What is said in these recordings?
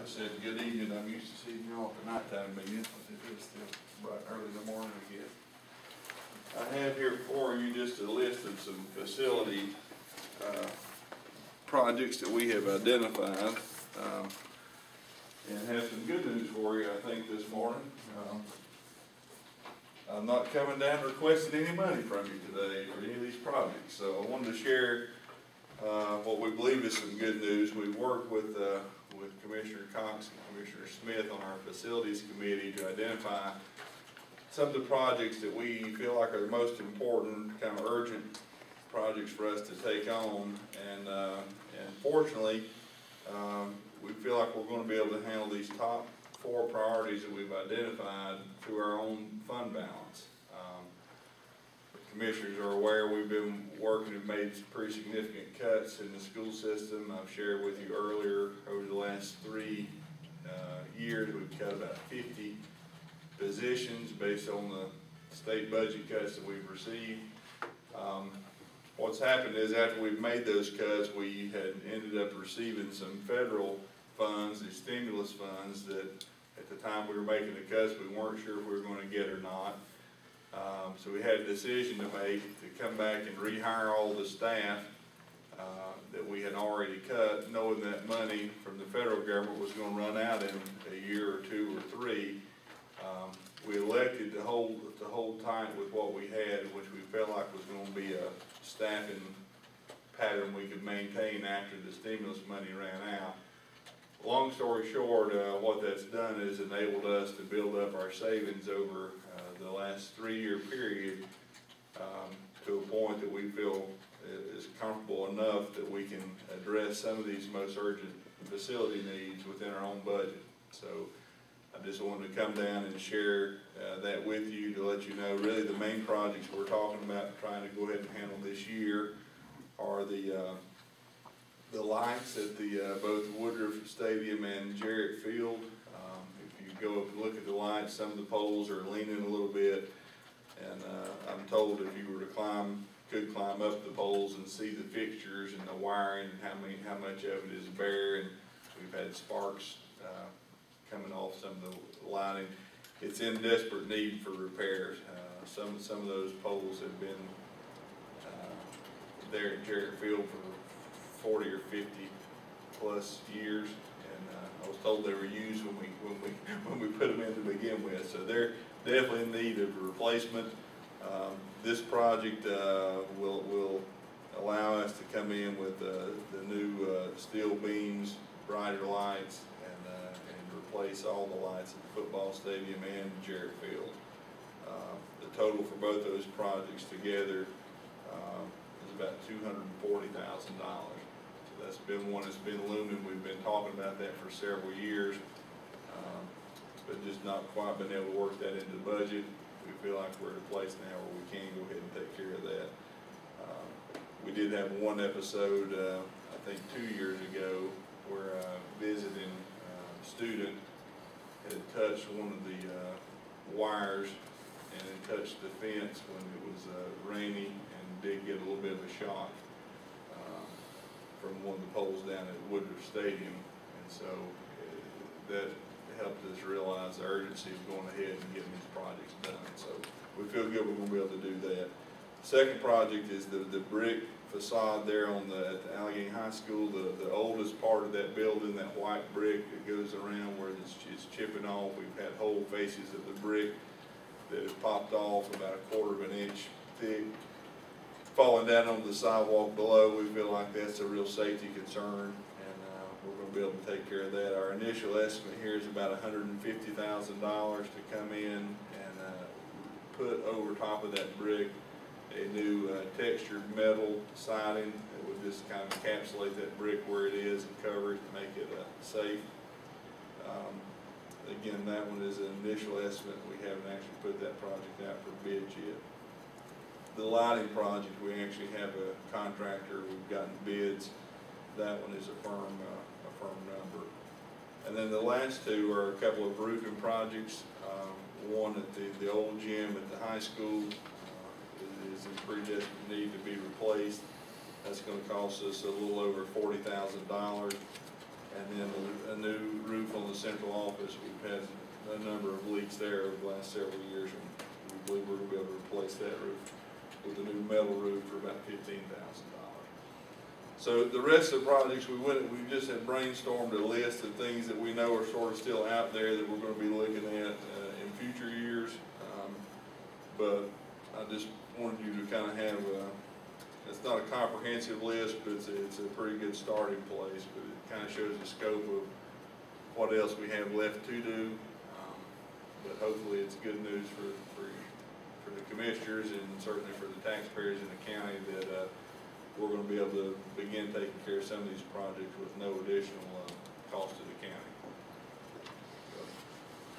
I said good evening. I'm used to seeing you all at the nighttime meetings, but it is still bright early in the morning again. I have here for you just a list of some facility projects that we have identified, and have some good news for you, I think, this morning. I'm not coming down requesting any money from you today for any of these projects, so I wanted to share what we believe is some good news. We've worked with Commissioner Cox and Commissioner Smith on our facilities committee to identify some of the projects that we feel like are the most important, kind of urgent projects for us to take on, and fortunately, we feel like we're going to be able to handle these top 4 priorities that we've identified through our own fund balance. The commissioners are aware we've been working and made some pretty significant cuts in the school system. I've shared with you earlier, over the last 3 years, we've cut about 50 positions based on the state budget cuts that we've received. What's happened is after we've made those cuts, we had ended up receiving some federal funds, these stimulus funds, that at the time we were making the cuts, we weren't sure if we were going to get or not. So we had a decision to make to come back and rehire all the staff that we had already cut, knowing that money from the federal government was going to run out in a year or 2 or 3. We elected to hold tight with what we had, which we felt like was going to be a staffing pattern we could maintain after the stimulus money ran out. Long story short, what that's done is enabled us to build up our savings over the last 3-year period to a point that we feel is comfortable enough that we can address some of these most urgent facility needs within our own budget. So I just wanted to come down and share that with you to let you know really the main projects we're talking about trying to go ahead and handle this year are the lights at the both Woodruff Stadium and Jarrett Field. If you go up and look at the lights, some of the poles are leaning a little bit, and I'm told if you were to could climb up the poles and see the fixtures and the wiring and how much of it is bare, and we've had sparks coming off some of the lighting. It's in desperate need for repairs. Some of those poles have been there at Jarrett Field for 40 or 50 plus years, and I was told they were used when we put them in to begin with. So they're definitely in need of replacement. This project will allow us to come in with the new steel beams, brighter lights, and replace all the lights at the football stadium and Jarrett Field. The total for both those projects together is about $240,000. So that's been one that's been looming. We've been talking about that for several years, but just not quite been able to work that into the budget. We feel like we're at a place now where we can go ahead and take care of that. We did have one episode, I think 2 years ago, where a visiting student had touched one of the wires and had touched the fence when it was rainy, and did get a little bit of a shock from one of the poles down at Woodruff Stadium, and so that helped us realize the urgency of going ahead and getting these projects done. So we feel good we're going to be able to do that. Second project is the brick facade there at the Alleghany High School, the oldest part of that building, that white brick that goes around where it's chipping off. We've had whole faces of the brick that have popped off about 1/4 of an inch thick, falling down on the sidewalk below. We feel like that's a real safety concern, and we're going to be able to take care of that. Our initial estimate here is about $150,000 to come in and put over top of that brick a new textured metal siding that would just kind of encapsulate that brick where it is and cover it to make it safe. Again, that one is an initial estimate. We haven't actually put that project out for bids yet. The lighting project, we actually have a contractor. We've gotten bids. That one is a firm number. And then the last 2 are a couple of roofing projects. One at the old gym at the high school is in pretty desperate need to be replaced. That's going to cost us a little over $40,000. And And then a new roof on the central office. We've had a number of leaks there over the last several years, and we believe we're going to be able to replace that roof with a new metal roof for about $15,000. So the rest of the projects, we just had brainstormed a list of things that we know are sort of still out there that we're going to be looking at in future years. But I just wanted you to kind of have it's not a comprehensive list, but it's a pretty good starting place. But it kind of shows the scope of what else we have left to do. But hopefully it's good news for the commissioners and certainly for the taxpayers in the county that we're going to be able to begin taking care of some of these projects with no additional cost to the county.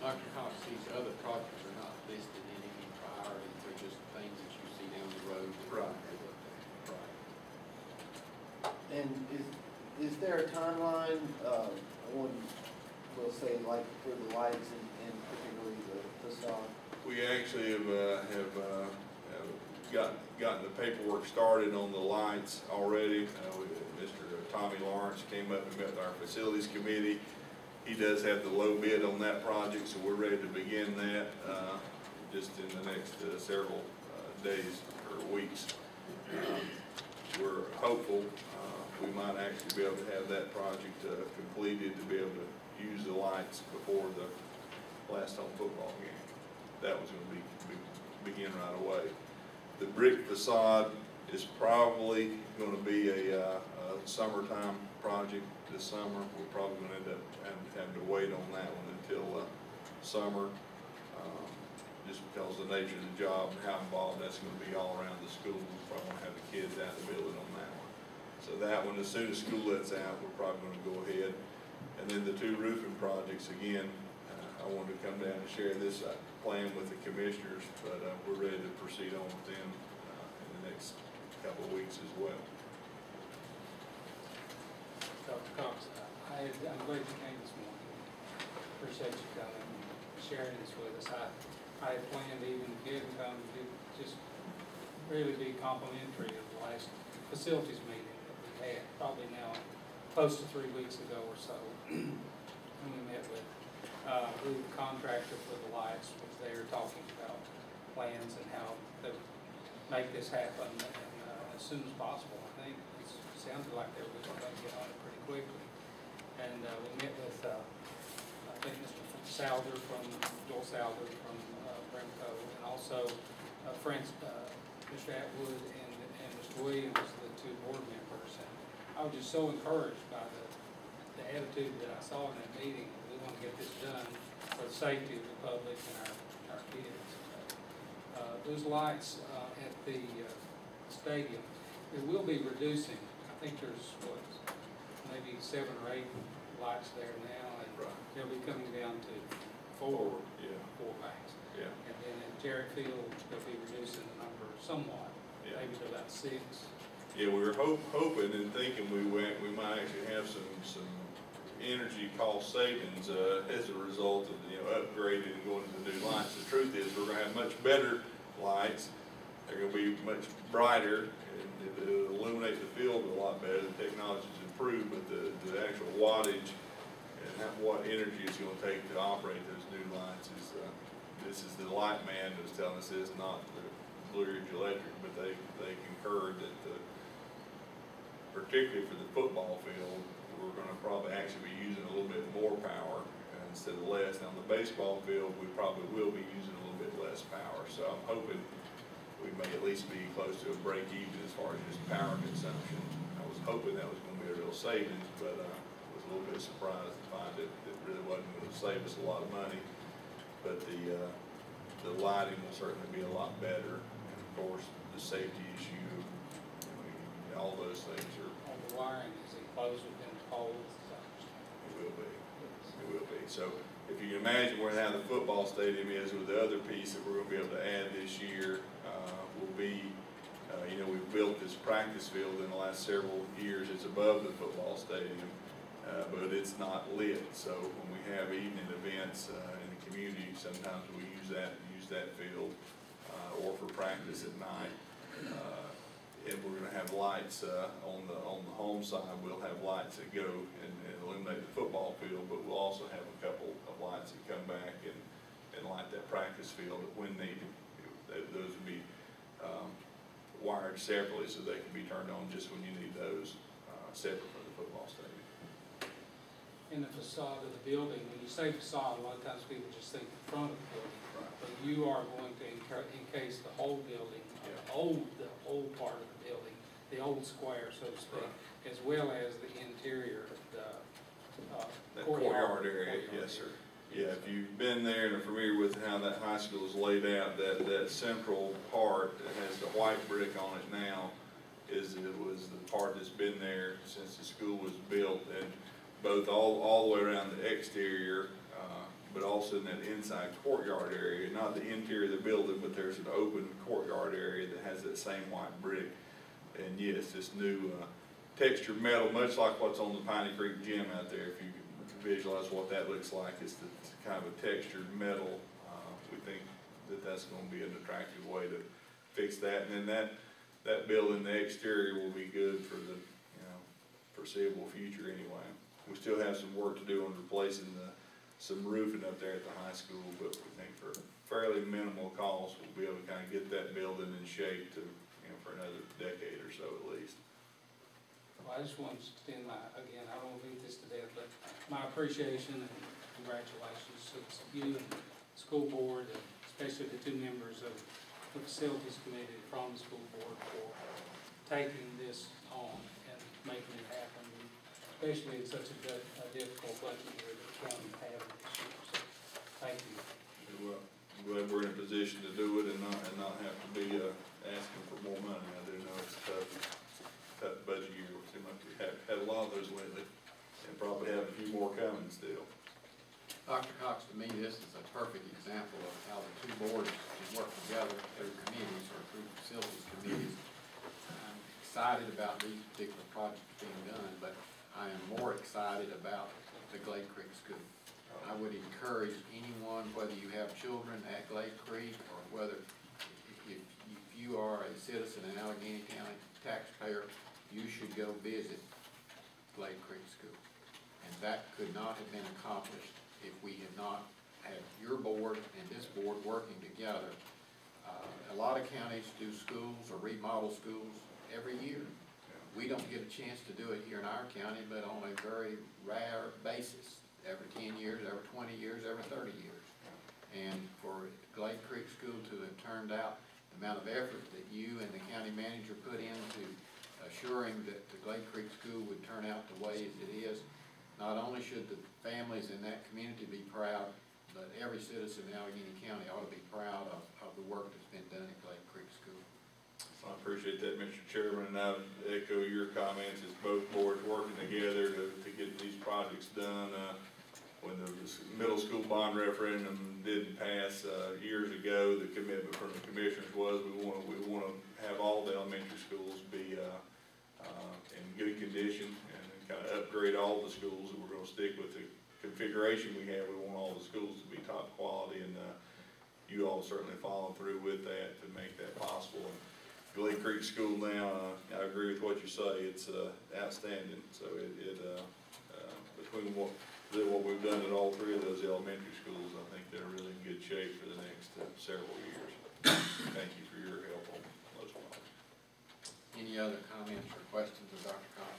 Dr. Cox, these other projects are not listed in any priorities, they're just things that you see down the road. Right. And is there a timeline, on, we'll say, like for the lights and particularly the facade? We actually have gotten the paperwork started on the lights already. Mr. Tommy Lawrence came up and met with our facilities committee. He does have the low bid on that project, so we're ready to begin that just in the next several days or weeks. We're hopeful we might actually be able to have that project completed to be able to use the lights before the last home football game. That was going to begin right away. The brick facade is probably going to be a summertime project this summer. We're probably going to end up having to wait on that one until summer, just because of the nature of the job and how involved that's going to be all around the school. We probably want to have the kids out in the building on that one. So that one, as soon as school lets out, we're probably going to go ahead. And then the two roofing projects, again, I wanted to come down and share this plan with the commissioners, but we're ready to proceed on with them in the next couple of weeks as well. Dr. Cox, I'm glad you came this morning. Appreciate you coming and sharing this with us. I had planned even if you didn't come to just really be complimentary of the last facilities meeting that we had, probably now close to 3 weeks ago or so, when we met with who the contractor for the lights was there talking about plans and how to make this happen as soon as possible. I think it sounded like they were going to get on it pretty quickly. And we met with, I think, Mr. Joel Souther from Bremco, and also Mr. Atwood and Mr. Williams, the two board members. And I was just so encouraged by the attitude that I saw in that meeting. We want to get this done for the safety of the public and our kids. Those lights at the stadium, it will be reducing. I think there's, what, maybe 7 or 8 lights there now, and they'll be coming down to 4 banks. Yeah. And then at Jarrett Field, they'll be reducing the number somewhat, maybe to about 6. Yeah, we were hoping and thinking we might actually have some energy cost savings as a result of upgrading and going to the new lights. The truth is, we're going to have much better lights. They're going to be much brighter, and it'll illuminate the field a lot better. The technology's improved, but the actual wattage and what energy it's going to take to operate those new lights is this is the light man who's telling us this, not the Blue Ridge Electric, but they concurred that particularly for the football field, we're going to probably actually be using a little bit more power instead of less. Now on the baseball field, we probably will be using a little bit less power. So I'm hoping we may at least be close to a break even as far as just power consumption. I was hoping that was going to be a real savings, but I was a little bit surprised to find that it really wasn't going to save us a lot of money. But the lighting will certainly be a lot better. And of course, the safety issue, all those things are. On the wiring, is it closed within the poles? It will be. It will be. So if you can imagine where how the football stadium is with the other piece that we're going to be able to add this year, will be, we've built this practice field in the last several years. It's above the football stadium, but it's not lit. So when we have evening events in the community, sometimes we use that field or for practice at night. And we're going to have lights on the home side. We'll have lights that go and illuminate illuminate the football field, but we'll also have a couple of lights that come back and light that practice field when needed. Those would be wired separately so they can be turned on just when you need those, separate from the football stadium. In the facade of the building, when you say facade, a lot of times people just think the front of the building. Right. But you are going to encase the whole building, the old part of the building, the old square, so to speak, as well as the interior, That courtyard area, yes, sir. Yeah, if you've been there and are familiar with how that high school is laid out, that central part that has the white brick on it now was the part that's been there since the school was built, and both all the way around the exterior, but also in that inside courtyard area, not the interior of the building, but there's an open courtyard area that has that same white brick. And yes, this new textured metal, much like what's on the Piney Creek Gym out there, if you can visualize what that looks like, it's kind of a textured metal. We think that that's going to be an attractive way to fix that. And then that building, the exterior will be good for the foreseeable future anyway. We still have some work to do on replacing some roofing up there at the high school, but we think for fairly minimal cost, we'll be able to kind of get that building in shape to, for another decade or so at least. Well, I just want to extend again, I don't want to beat this to death, but my appreciation and congratulations to you and the school board, and especially the two members of the facilities committee from the school board for taking this on and making it happen, especially in such a difficult budget year that the county had this year. So, thank you. Well, I'm glad we're in a position to do it and not have to be asking for more money. I do know it's a tough budget year. It seems like we have had a lot of those lately, and probably have a few more coming still. Dr. Cox, to me, this is a perfect example of how the two boards can work together through committees or through facilities committees. I'm excited about these particular projects being done, but I am more excited about the Glade Creek School. I would encourage anyone, whether you have children at Glade Creek or whether if you are a citizen in Alleghany County taxpayer, you should go visit Glade Creek School. And that could not have been accomplished if we had not had your board and this board working together. A lot of counties do schools or remodel schools every year. We don't get a chance to do it here in our county, but on a very rare basis, every 10 years, every 20 years, every 30 years. And for Glade Creek School to have turned out the amount of effort that you and the county manager put into assuring that the Glade Creek School would turn out the way as it is, not only should the families in that community be proud, but every citizen in Alleghany County ought to be proud of the work that's been done at Glade Creek School. I appreciate that, Mr. Chairman, and I echo your comments as both boards working together to get these projects done. When the middle school bond referendum didn't pass years ago, the commitment from the commissioners was we want to have all the elementary schools be in good condition and kind of upgrade all the schools, and we're going to stick with the configuration we have. We want all the schools to be top quality, and you all certainly follow through with that to make that possible. And Glade Creek School now, I agree with what you say, it's outstanding. So between what we've done at all three of those elementary schools, I think they're really in good shape for the next several years. Thank you for your help on those ones. Any other comments or questions of Dr. Cox?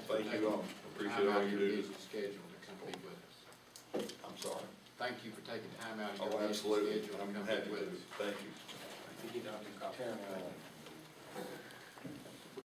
Thank you all. Appreciate all you do. Busy schedule to come be with us. I'm sorry. Thank you for taking time out of Oh, your busy absolutely. schedule to I'm come happy be with to. us. Thank you. Thank you, Dr. Cox.